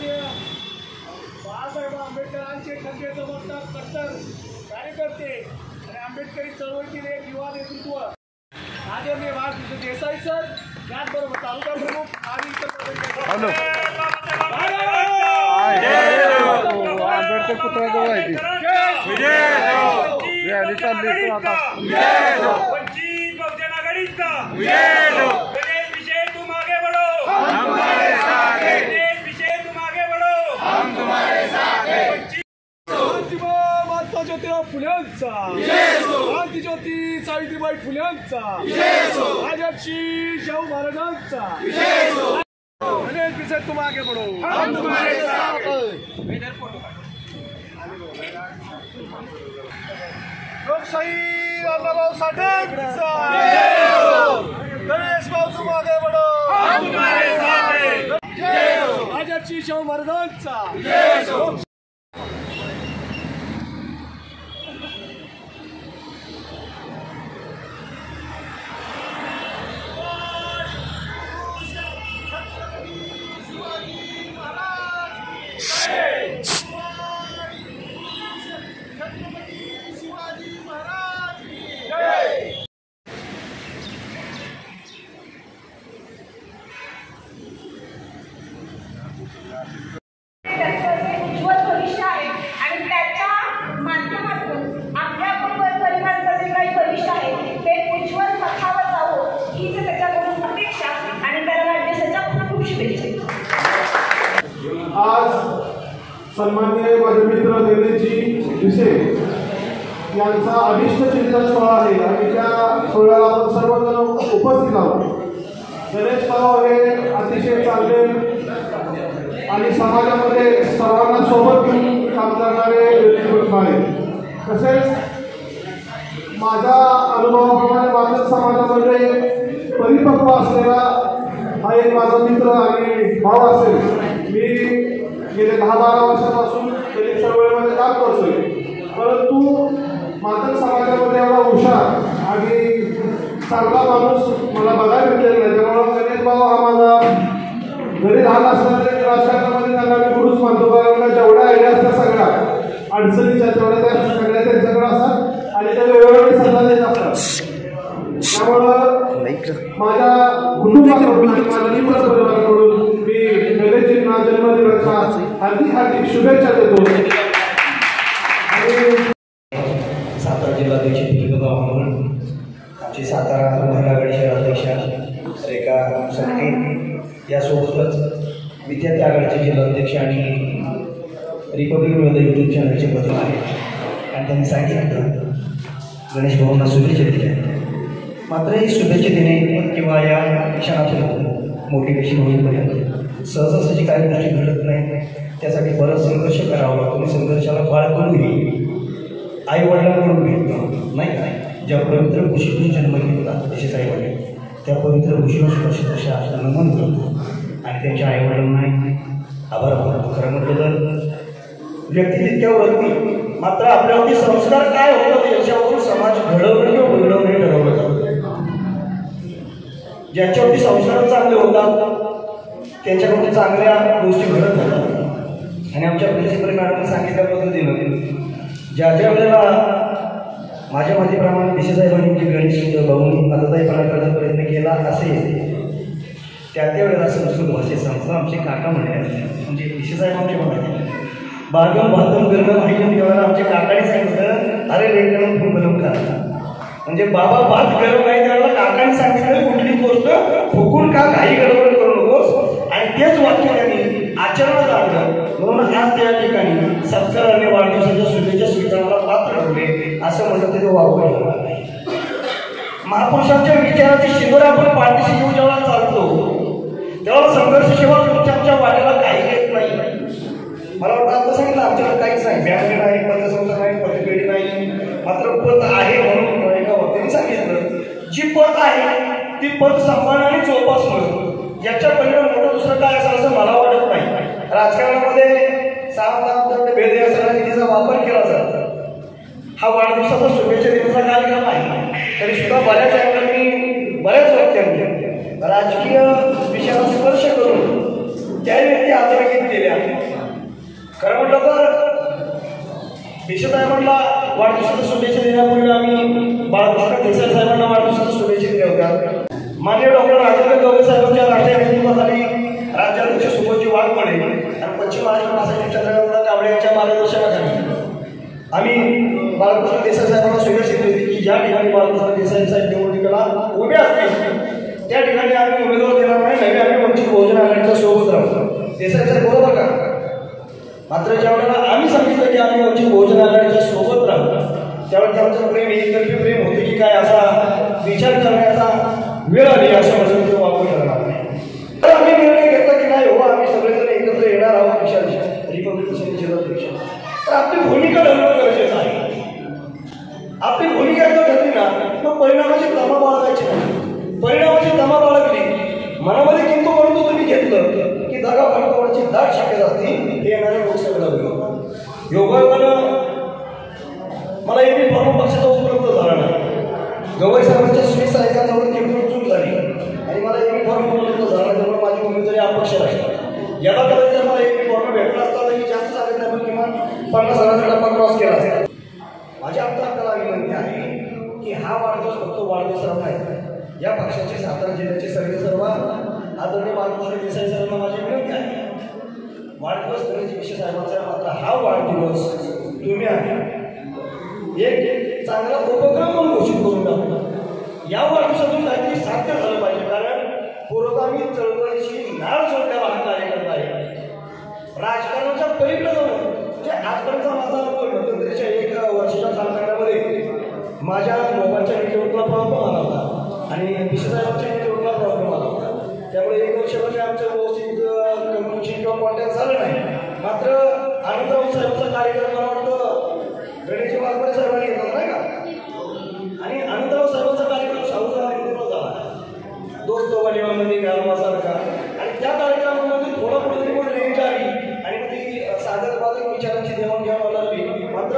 माननीय बाळासाहेब आंबेडकरांचे खंडे समर्थक कट्टर कार्यकर्ते आणि आंबेडकरी चळवळीतील एक युवा नेतृत्व आदरणीय भारत देसाई सर, त्याचबरोबर तालुका प्रमुख आणि इतर आंबेडकर पुतळ्याजवळ आहे ती रॅली चालली आता. वंचित बहुजन आघाडीचा गणेश विषय तुम आगे बढ़ो, हम तुम्हारे साथ हैं. गणेश विषय तुम आगे बढ़ो, हम तुम्हारे साथ हैं. महात्मा ज्योतिराव फुल्यांचा, क्रांतिज्योती सावित्रीबाई फुल्यांचा, राजर्षी शाहू महाराजांचा, गणेश विषय तुम आगे बढ़ो, हम तुम्हारे साथ हैं. लोकशाही अण्णाभाऊ साठेंचा, गणेश भाऊ तुम आगे बढ़ो, हम तुम्हारे साथ हैं. राजर्षी शाहू महाराजांचा. उज्ज्वल भविष्य आहे आणि त्याच्या माध्यमातून आपल्या परिवाराचं जे काही भविष्य आहे ते उज्ज्वल पथावर जावं हीच त्याच्याकडून अपेक्षा आणि त्याला वाढदिवसाच्या खूप खूप शुभेच्छा. आज सन्माननीय माझे मित्र गणेशजी विषय यांचा अभिष्ट चिंतन सोहळा आहे आणि त्या सोहळ्याला आपण सर्वजण उपस्थित आहोत. गणेश भाऊ हे अतिशय चांगले आणि समाजामध्ये सर्वांना सोबत घेऊन काम करणारे व्यक्तिमत्व आहे. तसेच माझ्या अनुभवाप्रमाणे माझ्या समाजामध्ये परिपक्व असलेला हा एक माझा मित्र आणि भाऊ असेल. मी गेले 10-12 वर्षापासून दलित चळवळीमध्ये काम करतोय, परंतु मातंग समाजामध्ये एवढा हुशार आणि चांगला माणूस मला बघायला भेटलेला नाही. त्यामुळे गणेश भाऊ हा माझा घरी लहान असताना तरी राजकारणामध्ये त्यांना मी गुरुच मानतो, कारण जेवढ्या आयडिया असतात सगळ्या अडचणीच्या तेवढ्या त्या सगळ्या त्यांच्याकडे असतात आणि त्या वेळोवेळी सल्ला देत असतात. त्यामुळं माझ्या कुटुंबाकडून आणि माझ्या मित्र परिवाराकडून मी गणेशजींना जन्मदिनाच्या हार्दिक शुभेच्छा देतो. सातारा जिल्हाध्यक्ष आमची सातारा महिला आघाडी शहराध्यक्षा रेखा सनके, यासोबतच विद्यार्थी आघाडीचे जिल्हाध्यक्ष आणि रिपब्लिक विरोध यूट्यूब चॅनलचे प्रथम आहे आणि त्यांनी सांगितलं गणेश भाऊंना शुभेच्छा दिल्या. मात्र ही शुभेच्छा देणे किंवा या क्षणातून मोटिवेशन होईपर्यंत सहजासहजी काही गोष्टी घडत नाही. त्यासाठी बरंच संघर्ष करावा लागतो. संघर्षाला बाळकडूनही आई वडिलांकडून भेटतो नाही का. ज्या पवित्र कुशीतून जन्म घेतला तसेच आई वडील त्या पवित्र कुशीवर स्पर्शदशा नमन करतो आणि त्यांच्या आईवडिलांना आभार मानतो. खरं म्हटलं तर व्यक्ती तितक्या वरती, मात्र आपल्यावरती संस्कार काय होतात याच्यावरून समाज घडवणं किंवा बिघडवणं हे ठरवलं जातं. ज्यांच्यावरती संस्कार चांगले होतात त्यांच्याकडून चांगल्या गोष्टी घडत जातात. आणि आमच्या प्रिन्सिपल मॅडमने सांगितल्या पद्धतीनं ज्या वेळेला माझ्या माहितीप्रमाणे विशेषसाहेबांनी जे गणेश भाऊंनी मतदायपणा करण्याचा प्रयत्न केला असेल त्या वेळेला संस्कृत भाषेत संस्था आमचे काका म्हणाले म्हणजे विशेषसाहेब आमचे म्हणाले बागम भातम गरम माहिती त्यावेळेला आमच्या काकाने सांगितलं अरे लेकरं फुंकलम करा. म्हणजे बाबा भात गरम आहे त्यावेळेला काकाने सांगितलं कुठली गोष्ट फुकून का काही गडबड करू नकोस आणि तेच वाक्य त्यांनी आचरणात आणलं. म्हणून आज त्या ठिकाणी सत्काराने वाढदिवसाच्या शुभेच्छा स्वीकारण्याला पात्र ठरले असं म्हणलं ते वापर होणार नाही. महापुरुषांच्या विचाराची शिबिर आपण पाठीशी घेऊन जेव्हा चालतो तेव्हा संघर्ष शिवाय आमच्या वाट्याला काही येत नाही. मला वाटतं आता सांगितलं आमच्याकडे काहीच नाही, बँक नाही, पतसंस्था नाही, पतपेढी नाही, मात्र पत आहे म्हणून एका वक्त्याने सांगितलं जी पत आहे ती पत सांभाळणं आणि जोपासणं याच्या पलीकडे मोठं दुसरं काय असं असं मला वाटत नाही. राजकारणामध्ये सामना भेद या सगळ्या निधीचा वापर केला जातो. हा वाढदिवसाचा शुभेच्छा देण्याचा कार्यक्रम आहे तरी सुद्धा बऱ्याच अँगलनी बऱ्याच व्यक्तींनी राजकीय विषयाला स्पर्श करून त्याही व्यक्ती अधोरेखित केल्या. खरं म्हटलं तर भिसे साहेबांना वाढदिवसाच्या शुभेच्छा देण्यापूर्वी आम्ही बाळकृष्ण देसाई साहेबांना वाढदिवसाच्या शुभेच्छा दिल्या होत्या. माननीय डॉक्टर राजेंद्र गवळे साहेबांच्या राष्ट्रीय नेतृत्वाखाली राज्याध्यक्ष सुबोधजी वाघमोडे आणि पश्चिम महाराष्ट्र महासचिव चंद्रकांत कांबळे यांच्या मार्गदर्शनाखाली आम्ही बाळकृष्ण देसाई साहेबांना शुभेच्छा दिली होती की ज्या ठिकाणी बाळकृष्ण देसाई साहेब निवडणुकीला उभे असतील त्या ठिकाणी आम्ही उमेदवार देणार नाही, नव्हे आम्ही वंचित बहुजन आघाडीच्या सोबत राहू. देसाई साहेब बरोबर का? मात्र ज्या वेळेला आम्ही सांगितलं की आम्ही वंचित बहुजन आघाडीच्या सोबत राहू त्यावेळेस आमचं प्रेम एकतर्फी प्रेम होते की काय असा विचार करण्याचा वेळ आली असं माझं ते वापर करणार नाही. तर आम्ही निर्णय घेतला की नाही हो आम्ही सगळेजण एकत्र येणार आहोत पक्षाच्या रिपब्लिकन जिल्हाध्यक्ष. तर आपली भूमिका ठरवणं गरजेचं आहे. आपली भूमिका जर ठरली ना मग परिणामाची तमा बाळगायची नाही. परिणामाची तमा बाळगली मनामध्ये किंतु परंतु तुम्ही घेतलं की जागा फडकवण्याची दाट शक्यता असते. हे येणाऱ्या लोकसभेला होईल. योगायोगानं मला एबी फॉर्म पक्षाचा उपलब्ध झाला नाही. गवई साहेबांच्या सुविधा ऐकाजवळ किंमत चूक झाली आणि मला एबी फॉर्म उपलब्ध झाला त्यामुळे माझी उमेदवारी अपक्ष राहिली. याला कदाचित मला एबी फॉर्म भेटला असता तर मी जास्त सांगत नाही पण किमान 50,000चा टप्पा क्रॉस केला असता. माझ्या आपल्याला विनंती आहे की हा वाढदिवस फक्त वाढदिवस नाही. या पक्षाचे सातारा जिल्ह्याचे सर्व आदरणीय बाळकृष्ण देसाई साहेबांना माझी विनंती आहे वाढदिवस गणेश भिसे साहेबांचा मात्र हा वाढदिवस तुम्ही एक चांगला उपक्रम म्हणून घोषित करून टाकला. या वाढदिवसातून काहीतरी साध्य झालं पाहिजे कारण पुरोगामी चळवळीशी नाळ जोडण्याला हा कार्यक्रम आहे. राजकारणाच्या पलीकडे जाऊन म्हणजे आजपर्यंतचा माझा अनुभव मध्यंतरीच्या 1 वर्षाच्या कालखंडामध्ये माझ्या मोबाईलच्या नेटवर्कला प्रॉब्लेम आला होता आणि भिसे साहेबांच्या नेटवर्कला प्रॉब्लेम आला होता. त्यामुळे 1 वर्षामध्ये आमचं व्यवस्थित कम्युनिकेशन किंवा कॉन्टॅक्ट झालं नाही. मात्र आनंदराव साहेबांचा कार्यक्रम मला वाटतं गणेशजी वाघमोडे साहेबांनी घेतला नाही का आणि आनंदराव साहेबांचा कार्यक्रम शाहूचा झाला दोस्त वलिवामध्ये गारमासारखा आणि त्या कार्यक्रमामध्ये थोडा कुठेतरी पण रेंज आली आणि ती साधक विचारांची देवाणघेवाण लागली. मात्र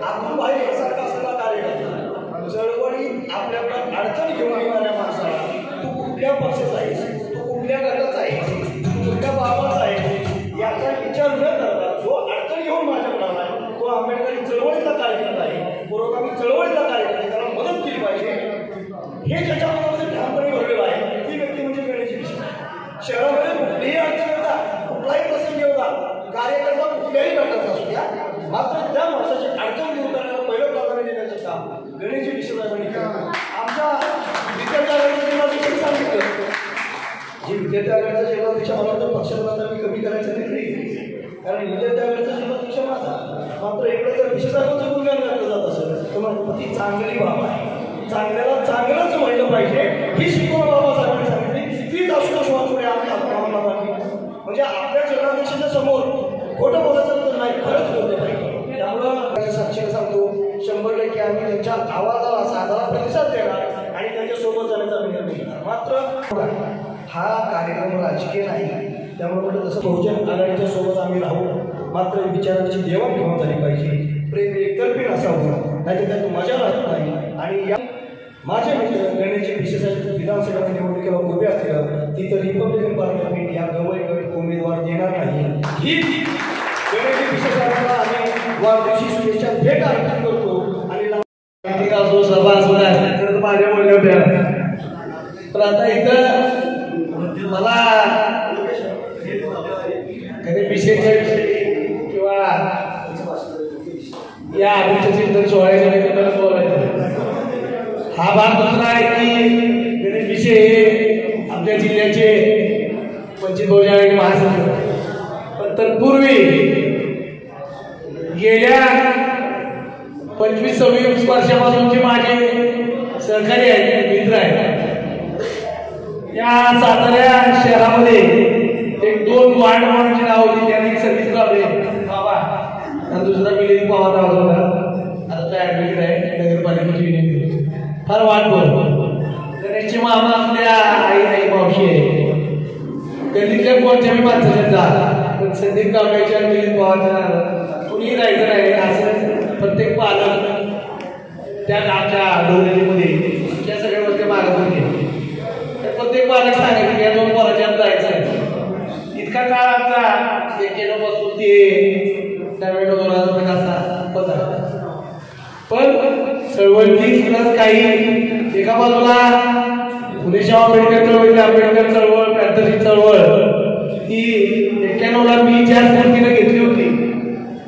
आपण बाहेर एकसारखा असलेला कार्यक्रम चळवळी आपल्याकडे अडचण घेऊन येणाऱ्या माणसाला तू कुठल्या पक्षाचा आहेस, तू कुठल्या गटाचा आहेस, तू कुठल्या बाबाचा आहेस याचा विचार न करता जो अडचण घेऊन माझ्याकडे आला तो आंबेडकरी चळवळीचा कार्यक्रम आहे, पुरोगामी चळवळीचा कार्यक्रम आहे, त्याला मदत केली पाहिजे हे ज्याच्या मनामध्ये ठामपणे भरलेलं आहे ती व्यक्ती म्हणजे गणेश भिसे. शहरामध्ये कुठलीही अडचण होता कुठलाही प्रसंग होता कार्यकर्ता कुठल्याही गटाचा असू द्या मात्र त्या माणसाची अडचण दूर करण्याला पहिलं प्राधान्य देण्याचं काम गणेश भिसे साहेबांनी केलं. आमच्या विद्यार्थी आघाडीच्या जिल्हाध्यक्षांनी सांगितलं जे विद्यार्थी आघाडीचा जिल्हाध्यक्ष मला वाटतं पक्षाला मी कमी करायचं नाही कारण विद्यार्थी आघाडीचा जिल्हाध्यक्ष माझा मात्र इकडे जर भिसे साहेबांचं गुणगान घातलं जात असेल तर मग ती चांगली बाब आहे. चांगल्याला चांगलंच म्हणलं पाहिजे ही शिकवण बाबासाहेबांनी सांगितली तीच आशुतोष वाचवणे आम्हाला म्हणजे आपल्या जिल्हाध्यक्षाच्या समोर खोटं बोलायचं तर नाही खरंच बोललं पाहिजे. त्यामुळं साक्षीला सांगतो 100% आम्ही त्यांच्या आवाजाला साधारा प्रतिसाद देणार आणि त्यांच्यासोबत जाण्याचा निर्णय घेणार. मात्र हा कार्यक्रम राजकीय नाही त्यामुळे म्हटलं तसं बहुजन आघाडीच्या सोबत आम्ही राहू मात्र विचारांची देवाणघेवाण झाली पाहिजे. प्रेम एकतर्फी नसावं नाही तर त्यात मजा राहत नाही. आणि या माझे मित्र गणेशजी भिसे साहेब विधानसभा निवडणुकीला उभे असतील तिथं रिपब्लिकन पार्टी या गवई गट उमेदवार देणार नाही ही गणेशजी भिसे साहेबांना आम्ही वाढदिवशी शुभेच्छा भेट अर्पण करतो. आणि असो सभा असो तर माझ्या बोलल्या होत्या पण आता इथं मला गणेश भिसेच्या विषयी किंवा या आधीच्या चिंतन सोहळ्याच्या बोलायचं हा भाग दुसरा आहे की गणेश भिसे हे आमच्या जिल्ह्याचे वंचित बहुजन आघाडी महासचिव पण तत्पूर्वी गेल्या 25-26 वर्षापासूनचे माझे सहकारी आहेत मित्र आहेत. या सातारा शहरामध्ये 1-2 वार्ड म्हणूनची नाव होती त्यात एक सर्विस लावले बाबा आणि दुसरा मिलिंद पवार नाव होता आता त्या ऍडमिट आहे नगरपालिकेची विनंती फार वाटतो. गणेशची मामा आपल्या आई मावशी आहे गल्लीतल्या कोणत्याही माणसाच्या जा पण संदीप कांबळेच्या मिलिंद पवारच्या कुणीही राहायचं नाही असं प्रत्येक पालक त्या गावच्या डोंगरीमध्ये त्या सगळ्या गोष्टी मागत होते. प्रत्येक पालक सांगायचे या 2 पोराच्या जायचं आहे इतका एका काळाचा 91 पासून ते 90 असा होता. पण चळवळीतूनच काही एका बाजूला फुलेशाह आंबेडकर चळवळी, आंबेडकर चळवळ, पॅंथरची चळवळ ही 91ला मी ज्या स्फूर्तीने घेतली होती,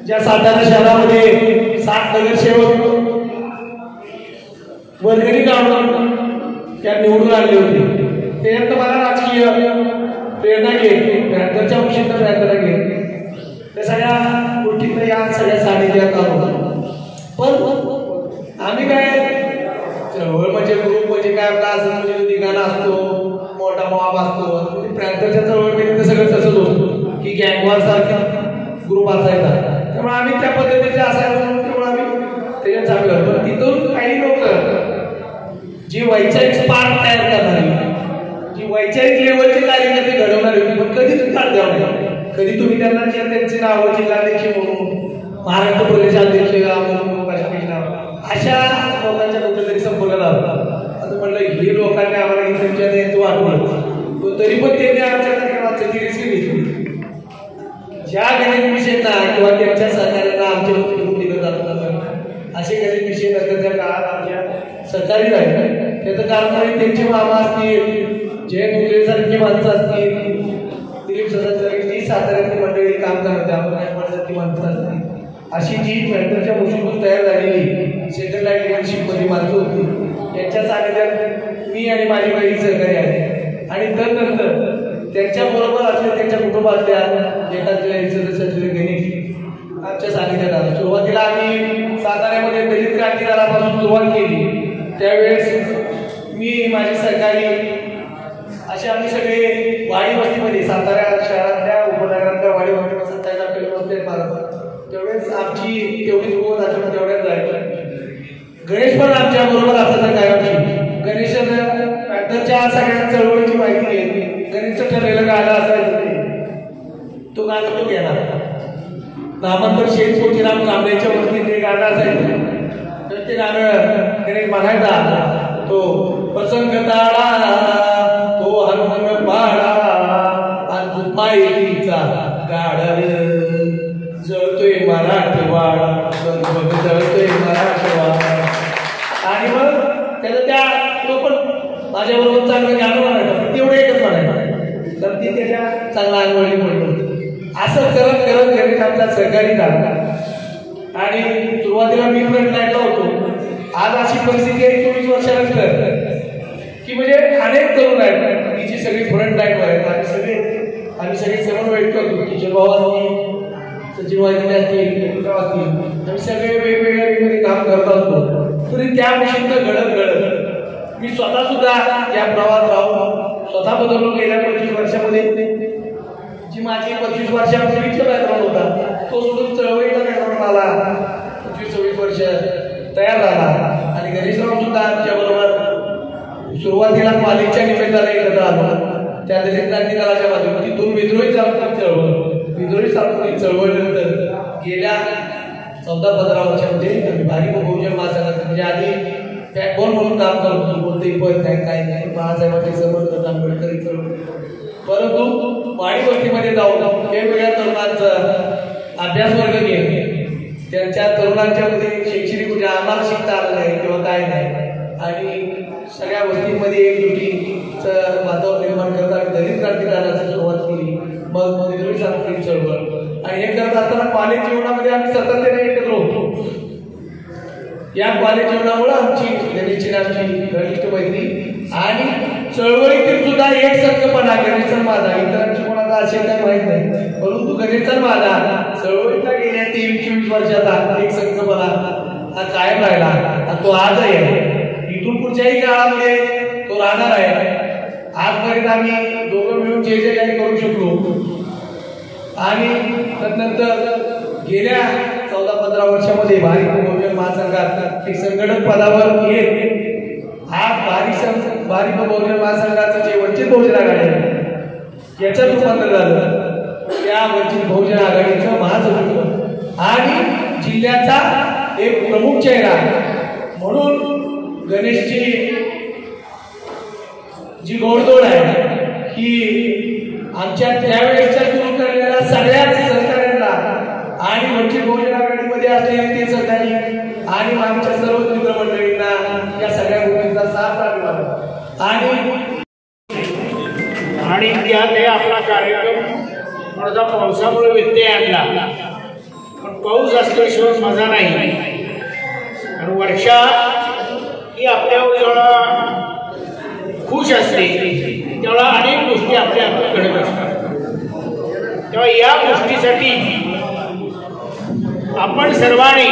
ज्या सातारा शहरामध्ये 7 नगरसेवक वर्गणी काढून त्या निवडून आणले होते, त्यानंतर मला राजकीय प्रेरणा घेत पॅंथरच्या गोष्टींना प्रेरणा घेत त्या सगळ्या गोष्टींना या सगळ्या सानिध्यात आलो. पण आम्ही काय चळवळ म्हणजे ग्रुप म्हणजे काय आपला असं म्हणजे निघाला असतो, मोठा मॉब असतो. पॅंथरच्या चळवळीमध्ये तर सगळं तसंच होतं की गँगवॉर सारखा ग्रुप असायचा, त्यामुळे आम्ही त्या पद्धतीचे असायचो. त्यामुळे आम्ही त्याच्यात चालू पण तिथून काही लोक जी वैचारिक स्पार्क तयार करणारी, जी वैचारिक लेवलचे कार्यकर्ते घडवणारी होती, पण कधी तुम्ही काढ द्यावं नाही. कधी तुम्ही त्यांना त्यांचे नाव जिल्हाध्यक्ष म्हणून, महाराष्ट्र प्रदेशाध्यक्ष अशा लोकांच्या कुठेतरी संपर्क लावला. असं म्हटलं हे लोकांनी आम्हाला इथे वाटवलं, तरी पण त्यांनी आमच्या वाचायची रिस्क घेतली. ज्या गणित विषयांना किंवा त्यांच्या सहकार्यांना आमच्या दिलं जातं असे गणित विषय नंतरच्या काळात आमच्या सहकारी राहिले. त्याचं कारण म्हणजे त्यांचे मामा असतील, जयंत मुगळेसारखी माणसं असतील, दिलीप सदासारखी साताऱ्यातली मंडळी काम करत आपण माणसं असतील, अशी जी पॅंथरच्या मुशीतून तयार झालेली सेकंड लाईन लिडरशिपमध्ये माणसं होती, यांच्या सानिध्यात मी आणि माझी बहीण सहकारी आहे. आणि त्यानंतर त्यांच्याबरोबर असले त्यांच्या कुटुंबातल्या एखाद्या सदस्याचे गणित आमच्या सानिध्यात आलं. सुरुवातीला आम्ही साताऱ्यामध्ये दलित क्रांतिकारापासून सुरुवात केली. त्यावेळेस मी माझे सहकारी असे आम्ही सगळे वाडी वस्तीमध्ये सातारा शहरातल्या उपनगरातल्या वाडी वस्तीमध्ये 27 किलोमीटर मारत. तेवढेच आमची तेवढीच होत असून तेवढ्याच जायचं. गणेश पण आमच्या बरोबर असायचा कायमची. गणेश पॅंथरच्या सगळ्या चळवळीची माहिती घेतली. गणेशचं ठरलेलं गाणं असायचं, तो गाणं तो घेणार. नामांतर शेठ पोचीराम कांबळेच्या वरती ते गाणं असायचं, तर ते गाणं गणेश म्हणायचा. तो प्रसंग ताळा, तो हरमन पाळा, आणि पायरीचा गाडा जळतोय मराठवाडा, जळतोय मराठवाडा. आणि मग त्याचं त्या तो पण माझ्याबरोबर चांगलं गाणं म्हणायचं, तेवढं एकच म्हणायचं, तर ती त्याच्या चांगला अनुभवी पडलं. असं करत करत गणेश आमचा सहकारी झाला. आणि सुरुवातीला मी फ्रंट लाईनला होतो. आज अशी परिस्थिती आहे 24 वर्षानंतर की म्हणजे अनेक तरुण आहेत की जी सगळी फ्रंट लाईनवर आहेत. आम्ही सगळे समन्वय करतो की जे भाऊ असतील, सचिव वाहिनी असतील, असतील, आम्ही सगळे वेगवेगळ्या वेगवेगळे काम करत असतो. तरी त्या विषयीचं घडत मी स्वतः सुद्धा या प्रवास राहून स्वतः बदललो. गेल्या 25 वर्षामध्ये जी माझी 25 वर्षापूर्वीचा बॅकग्राऊंड होता तो सोडून चळवळीचा बॅकग्राऊंड आला. 25-26 वर्ष तयार झाला. आणि गणेशराव सुद्धा आमच्या बरोबर सुरुवातीला कॉलेजच्या निमित्ताने एकत्र आलो. त्या दलित क्रांतिकाराच्या बाजूने तिथून विद्रोही चालवली चळवळीनंतर गेल्या 14-15 वर्षामध्ये भारिप बहुजन महासंघात म्हणजे आधी बॅकबोन म्हणून काम करतो. कोणतेही पद काय नाही, बाळासाहेबांचे समर्थन आंबेडकरी चळवळ. परंतु वाडी वस्तीमध्ये जाऊन वेगवेगळ्या तरुणांचा अभ्यास वर्ग घेणे, त्यांच्या तरुणांच्या मध्ये शैक्षणिक म्हणजे आम्हाला शिकता आलं नाही किंवा काय नाही, आणि सगळ्या वस्तीमध्ये एकजुटीचं वातावरण निर्माण करता दलित क्रांतिकाराची सुरुवात केली. मग विद्रोही सांस्कृतिक चळवळ. आणि हे करत असताना कॉलेज जीवनामध्ये आम्ही सातत्याने एकत्र होतो. या कॉलेज जीवनामुळे आमची गणेशची आमची घनिष्ठ मैत्री आणि चळवळीतील सुद्धा एक संकल्पना गणेशचा माझा, इतरांची कोणाचा असेल काय माहीत नाही, परंतु गणेशचा माझा चळवळीचा गेल्या 23-24 वर्षाचा एक संकल्पना हा कायम राहिला. आणि तो आजही आहे, इथून पुढच्याही काळामध्ये तो राहणार आहे. आजपर्यंत आम्ही दोघं मिळून जे जे काही करू शकलो. आणि त्यानंतर गेल्या 14-15 वर्षामध्ये भारिप बहुजन महासंघात एक संघटक पदावर येत भारिप बहुजन महासंघाचं जे वंचित बहुजन आघाडी आहे याच्यात रूपांतर झालं. त्या वंचित बहुजन आघाडीचं महासचिव आणि जिल्ह्याचा एक प्रमुख चेहरा म्हणून गणेशची जी घोडदौड आहे ही आमच्या त्यावेळेसच्या सगळ्याच सहकार्यांना आणि वंचित बहुजन आघाडीमध्ये असलेले ते सहकारी आणि आमच्या सर्व मित्रमंडळींना या सगळ्या गोष्टींचा साथ आणि त्यात आपला कार्यक्रम थोडासा पावसामुळे व्यत्यय आणला, पण पाऊस असल्याशिवाय मजा नाही. आणि वर्षा ही आपल्यावर जेव्हा खुश असते तेव्हा अनेक गोष्टी आपल्या हातात घडत असतात. तेव्हा या गोष्टीसाठी आपण सर्वांनी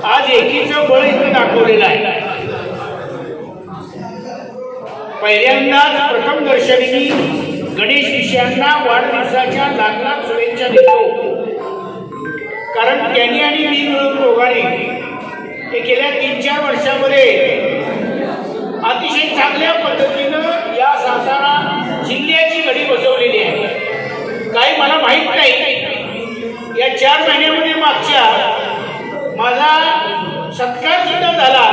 आज एकीचं बळ इथं दाखवलेलं आहे. पहिल्यांदाच प्रथम दर्शनी गणेश विषयांना वाढदिवसाच्या लाख शुभेच्छा देतो, कारण त्यांनी आणि मी मिळून दोघांनी हे गेल्या 3-4 वर्षामध्ये अतिशय चांगल्या पद्धतीनं या सातारा जिल्ह्याची घडी बसवलेली आहे. काही मला माहीत नाही, या 4 महिन्यामध्ये मागच्या माझा सत्कार सुद्धा झाला.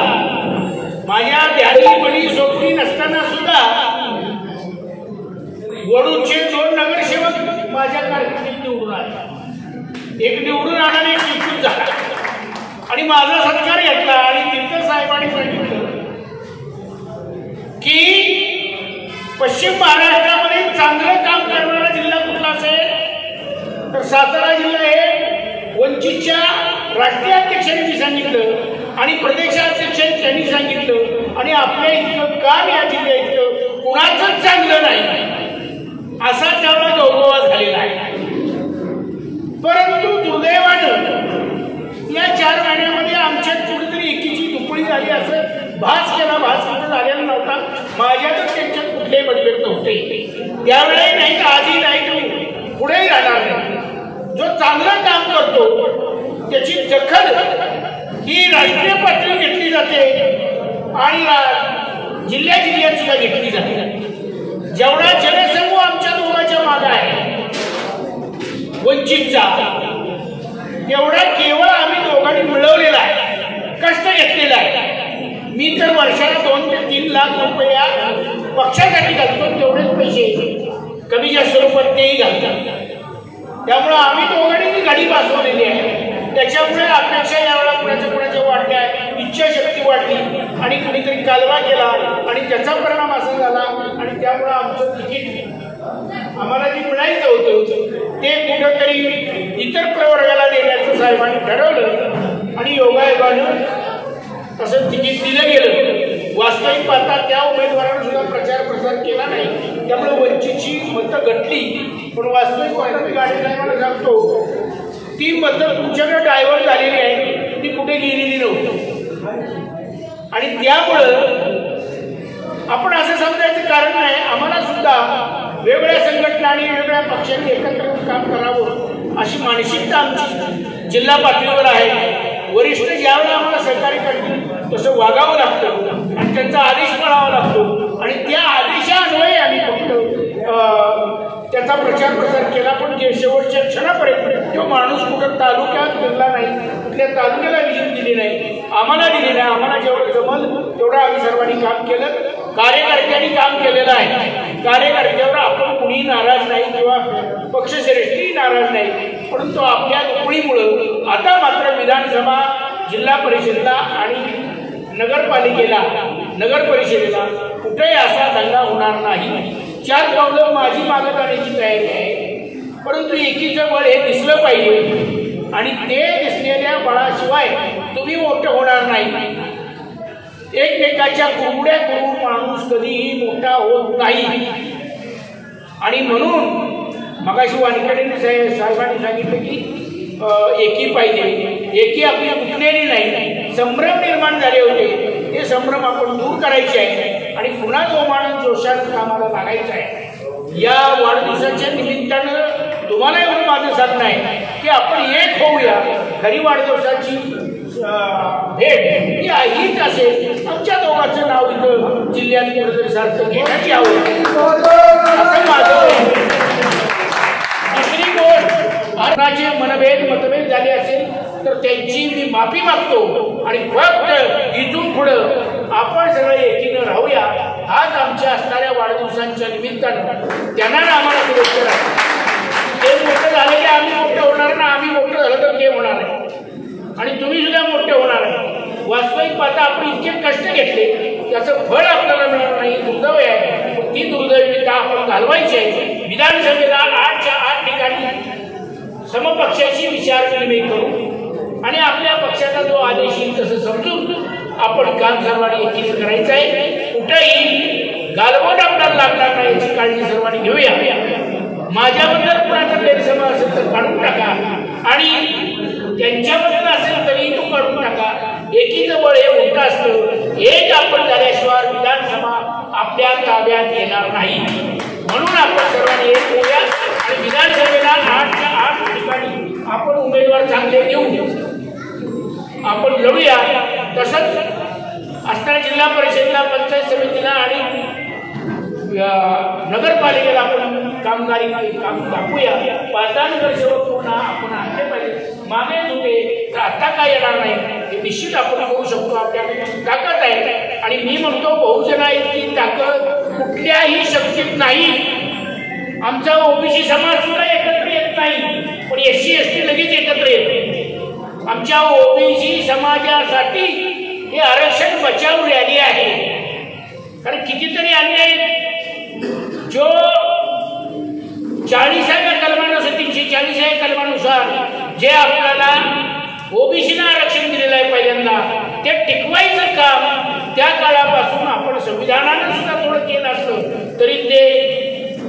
माझ्या ध्यानी बळी सोपी नसताना सुद्धा वडूचे 2 नगरसेवक माझ्या कारकिर्दीत निवडून आले. एक निवडून आला आणि एक निवडून झाला आणि माझा सत्कार घेतला. आणि तिथं साहेबांनी सांगितलं की पश्चिम महाराष्ट्रामध्ये चांगलं काम करणारा जिल्हा कुठला असेल तर सातारा जिल्हा हे वंचितच्या राष्ट्रीय अध्यक्षांनी सांगितलं आणि प्रदेशाध्यक्षांनी त्यांनी सांगितलं आणि आपल्या इतकं काम या जिल्ह्या इतकं कुणाचंच चांगलं नाही असा त्यावेळेला गौरव झालेला आहे. परंतु दुर्दैवानं या 4 महिन्यामध्ये आमच्यात कुठेतरी एकीची दुपळी झाली असं भास कुठं झालेला नव्हता. माझ्यातच त्यांच्यात कुठलेही मतभेद नव्हते. त्यावेळेही नाही तर आधी नाही तर पुढेही राहणार नाही. जो चांगलं काम करतो त्याची दखल ही राष्ट्रीय पातळी घेतली जाते आणि जिल्ह्यात सुद्धा घेतली जाते. जेवढा जनसमूह आमच्या दोघांच्या मागे आहे वंचितचा, तेवढा केवळ आम्ही दोघांनी मिळवलेला आहे, कष्ट घेतलेला आहे. मी तर वर्षाला 2 ते 3 लाख रुपये या पक्षासाठी घालतो, तेवढेच पैसे कमी जास्त स्वरूपात तेही घालतात. त्यामुळं आम्ही दोघांनी गाडी बसवलेली आहे. त्याच्यामुळे अपेक्षा यावेळेला कुणाच्या वाढल्या, इच्छाशक्ती वाढली आणि कुणीतरी कालवा केला आणि त्याचा परिणाम असा झाला आणि त्यामुळं आमचं तिकीट आम्हाला जे मिळायचं होतं ते कुठंतरी इतर प्रवर्गाला देण्याचं साहेबांनी ठरवलं आणि योगायोगानं तसं तिकीट दिलं गेलं. वास्तविक पाहता त्या उमेदवारानं सुद्धा प्रचार केला नाही, त्यामुळे वंचितची मतं घटली. पण वास्तविक पाहता मी गाडी साहेबांना सांगतो ती मतं तुमच्याकडे डायव्हर्ट झालेली आहे, ती कुठे गेलेली नव्हती. आणि त्यामुळं आपण असं समजायचं कारण नाही. आम्हाला सुद्धा वेगवेगळ्या संघटना आणि वेगवेगळ्या पक्षांनी एकत्र काम करावं अशी मानसिकता आमची जिल्हा पातळीवर आहे. वरिष्ठ ज्यावेळेला आम्हाला सहकार्य करतील तसं वागावं लागतं आणि त्यांचा आदेश पाळावा लागतो आणि त्या आदेशान्वये आम्ही फक्त त्याचा प्रचार केला. पण शेवटच्या क्षणापर्यंत तो माणूस कुठं तालुक्यात गेला नाही, कुठल्या तालुक्याला विजन दिली नाही, आम्हाला दिली नाही. आम्हाला जेवढं जमल तेवढं आम्ही सर्वांनी काम केलं. कार्यकर्त्यांनी काम केलेलं आहे. कार्यकर्त्यावर आपण कुणी नाराज नाही किंवा पक्षश्रेष्ठी नाराज नाही, परंतु आपल्या दुपळीमुळं आता मात्र विधानसभा, जिल्हा परिषदेला आणि नगर परिषदेला कुठेही असा दंगा होणार नाही. 4 पावलं माझी मागं जाण्याची तयारी आहे, परंतु एकीचं बळ हे दिसलं पाहिजे आणि ते दिसलेल्या बळाशिवाय तुम्ही मोठं होणार नाही. एकमेकाच्या कुरमुड्या करून माणूस कधीही मोठा होत नाही. आणि म्हणून मगाशी वानखेडेंनी साहेबांनी सांगितलं की एकी पाहिजे. एकी आपली तुटलेली नाही, संभ्रम निर्माण झाले होते, ते संभ्रम आपण दूर करायचे आहे आणि पुन्हा जोमानं जोशानं कामाला लागायचं आहे. या वाढदिवसाच्या निमित्तानं तुम्हाला एवढं माझं सांगणं आहे की आपण एक होऊया. खरी वाढदिवसाची भेट ही हीच असेल. आमच्या दोघांचं नाव इथं जिल्ह्यात कुठेतरी सारखं घेण्याची आवड असं माझं. दुसरी गोष्ट, अर्धाचे मतभेद झाले असेल तर त्यांची मी माफी मागतो आणि फक्त इथून पुढं आपण सगळे एकीनं राहूया. आज आमच्या असणाऱ्या वाढदिवसांच्या निमित्तानं त्यांना आम्हाला शुभेच्छा. ते मोठं झालं की आम्ही मोठं होणार ना, आम्ही मोठं झालं तर ते होणार आहे आणि तुम्ही सुद्धा मोठे होणार आहे. वास्तविक पाहता आपण इतके कष्ट घेतले त्याचं फळ आपल्याला मिळणार नाही, दुर्दैव आहे. ती दुर्दैविता आपण घालवायची आहे. विधानसभेला 8च्या 8 ठिकाणी समपक्षाशी विचार विनिमय करू आणि आपल्या पक्षाचा जो आदेश येईल तसं समजून आपण काम सर्वांनी एकीच करायचं आहे. कुठेही गालबोट आपल्याला लागणार नाही याची काळजी सर्वांनी घेऊया. माझ्याबद्दल कुणाचा गैरसमज असेल तर काढून टाका आणि त्यांच्याबद्दल असेल तरी तो काढून टाका. एकीचं बळ हे मोठं असतं. एक आपण झाल्याशिवाय विधानसभा आपल्या ताब्यात येणार नाही. म्हणून आपण सर्वांनी एक होऊया आणि विधानसभेला 8च्या 8 ठिकाणी आपण उमेदवार चांगले देऊ, आपण लढूया. तसंच असणाऱ्या जिल्हा परिषदेला, पंचायत समितीला आणि नगरपालिकेला आपण कामगारी काम दाखवूया. 5-10 नगरसेवक पुन्हा आपण आणले पाहिजे. मागे होते तर आता काय येणार नाही हे निश्चित आपण करू शकतो. आपल्याकडे ताकद आहे आणि मी म्हणतो बहुजना इतकी ताकद कुठल्याही शक्तीत नाही. आमचा ओबीसी समाज सुद्धा एकत्र येत नाही, पण SC ST लगेच एकत्र येतो. आमच्या ओबीसी समाजासाठी हे आरक्षण बचाव रॅली आहे. कारण कितीतरी अन्याय जो 40व्या कलमानुसार 340व्या कलमानुसार जे आपल्याला ओबीसीना आरक्षण दिलेलं आहे पहिल्यांदा ते टिकवायचं काम त्या काळापासून आपण संविधानानं सुद्धा थोडं केलं असलं तरी ते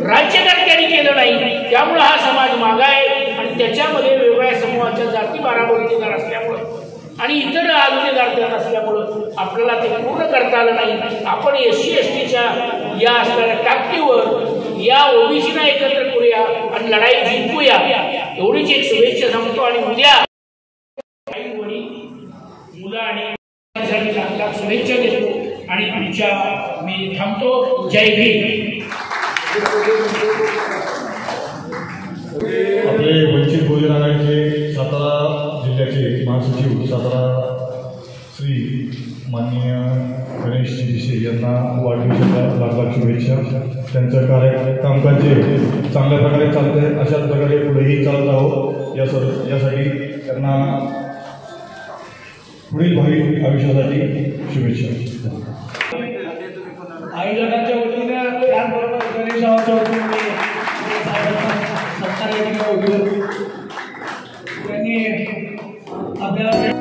राज्यकर्त्यांनी केलं नाही. त्यामुळं हा समाज मागा आहे आणि त्याच्यामध्ये वेगवेगळ्या समूहाच्या जाती बाराबरीदार असल्यामुळं आणि इतर आलुनेदार असल्यामुळं आपल्याला ते पूर्ण करता आलं नाही. आपण SC STच्या या असणाऱ्या ताकदीवर या ओबीसीना एकत्र करूया आणि लढाई जिंकूया एवढीच एक शुभेच्छा सांगतो. आणि उद्या मुलं आणि शुभेच्छा देतो आणि तुमच्या मी थांबतो. जय भीम. आपले वंचित बहुजन आघाडीचे सातारा जिल्ह्याचे महासचिव सातारा श्री माननीय गणेश दिशे यांना वाढदिवसाच्या लाख शुभेच्छा. त्यांचं कामकाज जे चांगल्या प्रकारे चालतं आहे अशाच प्रकारे पुढेही चालत राहावं यासाठी त्यांना पुढील भावी आयुष्यासाठी शुभेच्छा. आयोजकांच्या वतीनं त्याचबरोबर गणेशभावाच्या वतीने त्यांनी आपल्याला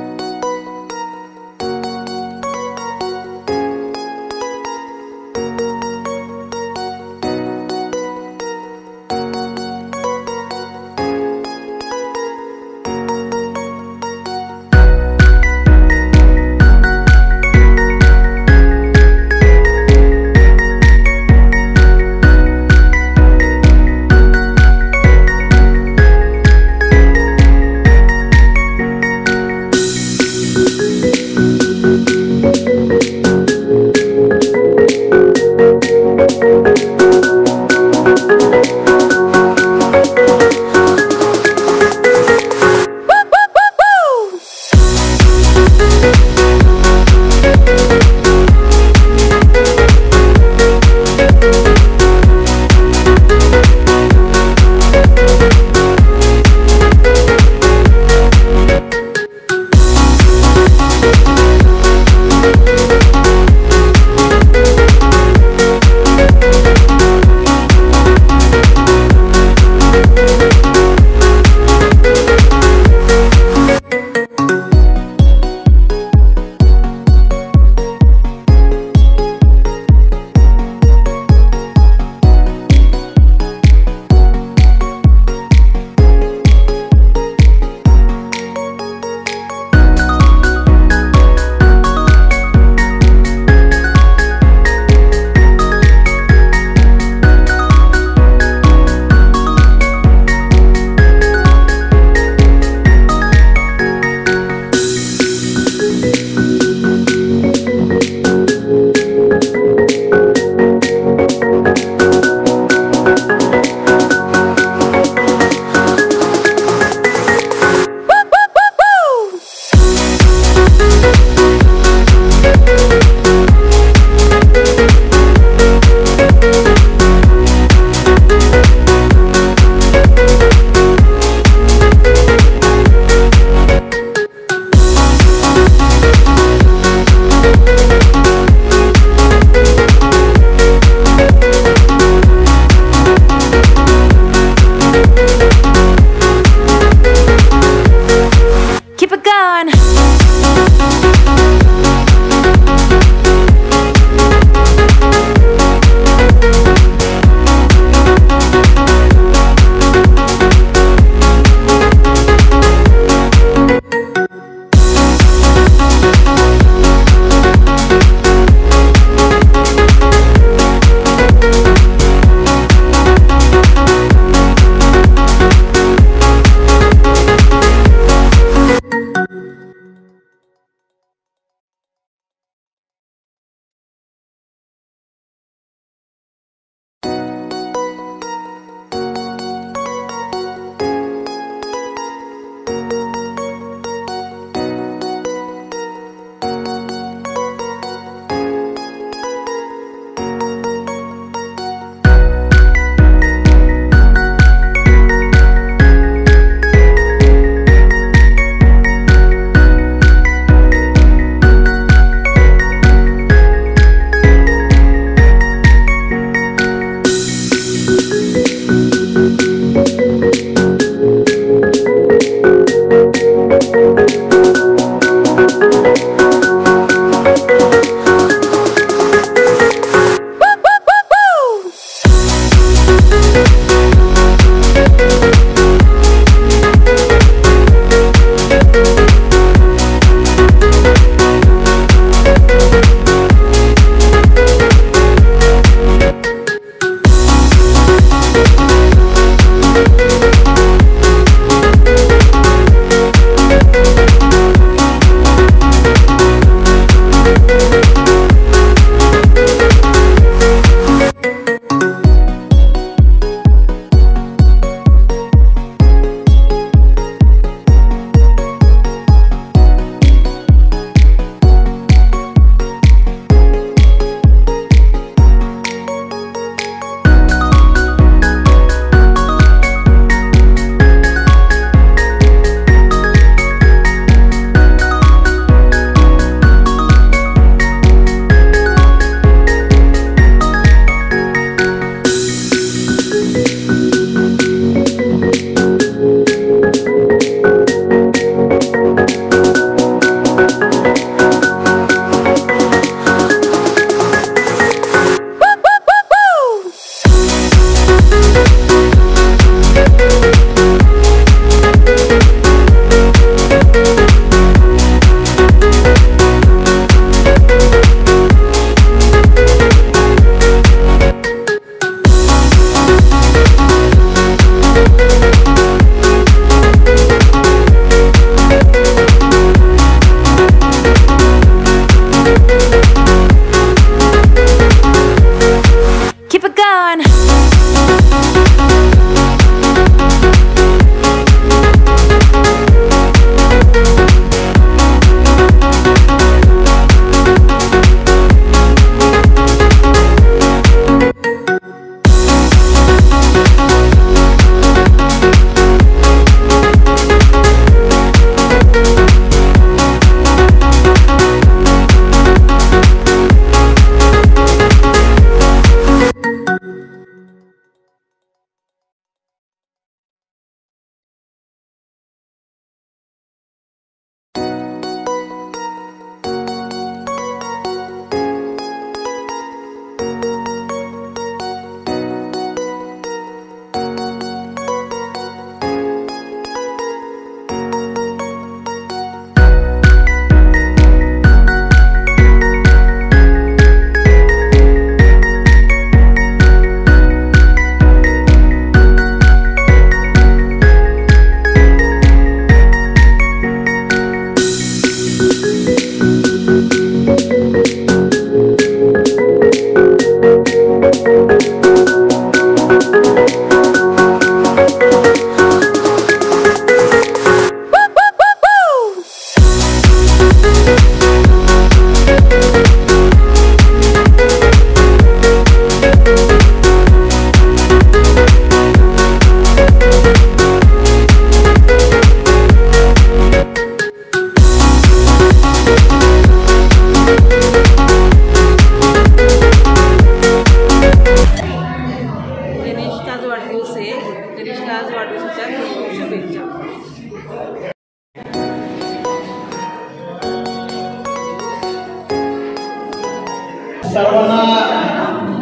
सर्वांना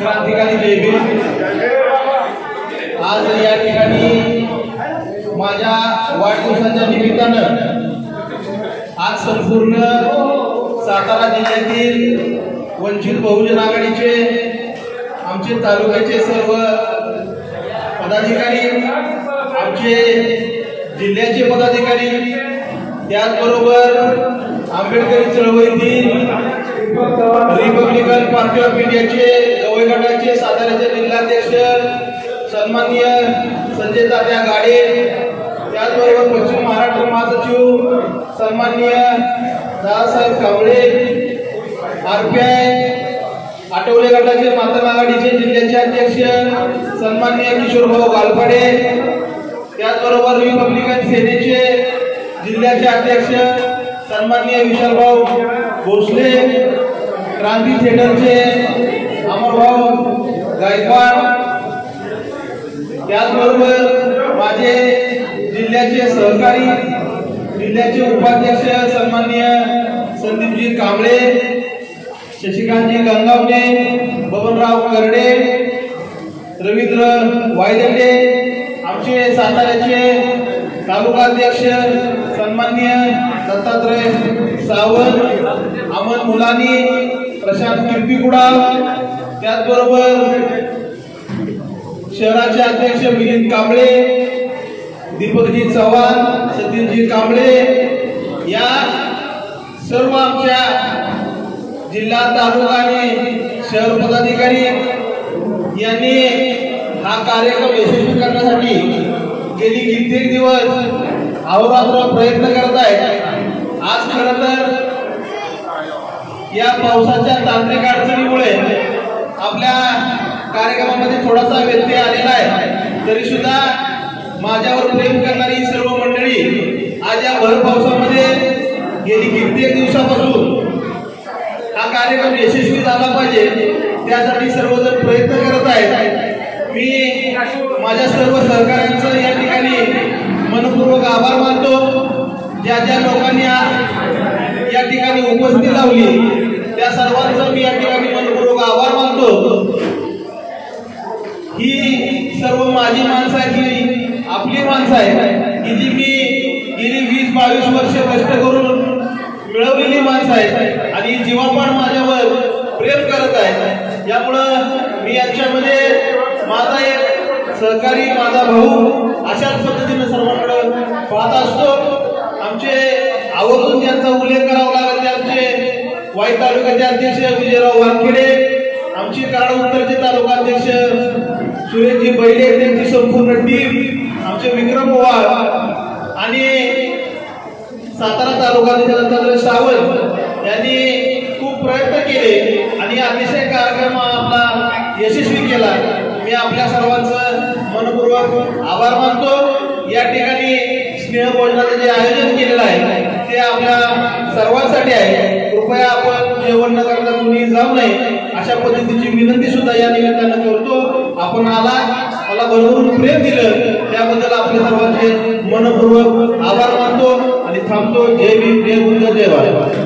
क्रांतिकारी जय भीम. आज या ठिकाणी माझ्या वाढदिवसाच्या निमित्तानं आज संपूर्ण सातारा जिल्ह्यातील वंचित बहुजन आघाडीचे आमचे तालुक्याचे सर्व पदाधिकारी, आमचे जिल्ह्याचे पदाधिकारी, त्याचबरोबर आंबेडकरी चळवळीतील रिपब्लिकन पार्टी ऑफ इंडियाचे गवई गटाचे साताऱ्याचे जिल्हाध्यक्ष सन्माननीय संजय तात्या गाडे, त्याचबरोबर पश्चिम महाराष्ट्र महासचिव सन्माननीय दादासाहेब कांबळे, RPI आठवले गटाचे मातंग आघाडीचे जिल्ह्याचे अध्यक्ष सन्माननीय किशोरभाऊ गालपाडे, त्याचबरोबर रिपब्लिकन सेनेचे जिल्ह्याचे अध्यक्ष सन्माननीय विशालभाऊ भोसले, क्रांती थिएटरचे अमरभाऊ गायकवाड, त्याचबरोबर माझे जिल्ह्याचे सहकारी जिल्ह्याचे उपाध्यक्ष सन्माननीय संदीपजी कांबळे, शशिकांतजी गंगावणे, बबनराव करडे, रवींद्र वायदंडे, आमचे साताऱ्याचे तालुकाध्यक्ष सन्माननीय दत्तात्रय सावंत, अमन मुलानी, प्रशांत किर्पीकुडा, त्याचबरोबर शहराचे अध्यक्ष मिलिंद कांबळे, दीपकजी चव्हाण, सतीशजी कांबळे, या सर्व आमच्या जिल्हा तालुका आणि शहर पदाधिकारी यांनी हा कार्यक्रम यशस्वी करण्यासाठी गेली कित्येक दिवस अहोरात्र प्रयत्न करत आहेत. आज खरं तर या पावसाच्या तांत्रिक अडचणीमुळे आपल्या कार्यक्रमामध्ये थोडासा व्यत्यय आलेला आहे, तरी सुद्धा माझ्यावर प्रेम करणारी सर्व मंडळी आज या भर पावसामध्ये गेली कित्येक दिवसापासून हा कार्यक्रम यशस्वी झाला पाहिजे त्यासाठी सर्वजण प्रयत्न करत आहेत. मी माझ्या सर्व सहकाऱ्यांचं या ठिकाणी मनपूर्वक आभार मानतो. ज्या ज्या लोकांनी आज या ठिकाणी उपस्थिती लावली त्या सर्वांचा मी या ठिकाणी मनपूर्वक आभार मानतो. ही सर्व माझी माणसं आहेत, ही आपली माणसं आहेत की जी मी गेली 20-22 वर्ष कष्ट करून मिळवलेली माणसं आहेत आणि जीवापाड माझ्यावर प्रेम करत आहेत. यामुळं मी यांच्यामध्ये माझा एक सहकारी, माझा भाऊ अशाच पद्धतीने सर्वांकडे पाहत असतो. आमचे आवर्जून त्यांचा उल्लेख करावा लागेल ते आमचे वाई तालुक्याचे अध्यक्ष विजयराव वानखेडे, आमचे कराड उत्तरचे तालुका अध्यक्ष सुरेशजी बैले, त्यांची संपूर्ण टीम, आमचे विक्रम पवार आणि सातारा तालुका दत्तात्रय सावंत यांनी खूप प्रयत्न केले आणि अतिशय कार्यक्रम आपला यशस्वी केला. मी आपल्या सर्वांचं मनपूर्वक आभार मानतो. या ठिकाणी स्नेहभोजनाचं जे आयोजन केलेलं आहे ते आपल्या सर्वांसाठी आहे. कृपया आपण जेवण न करता कुणी जाऊ नये अशा पद्धतीची विनंती सुद्धा या निमित्तानं करतो. आपण मला भरभरून प्रेम दिलं त्याबद्दल आपल्या सर्वांचे मनपूर्वक आभार मानतो आणि थांबतो. जय भीम, जय बुद्ध, जय भारत.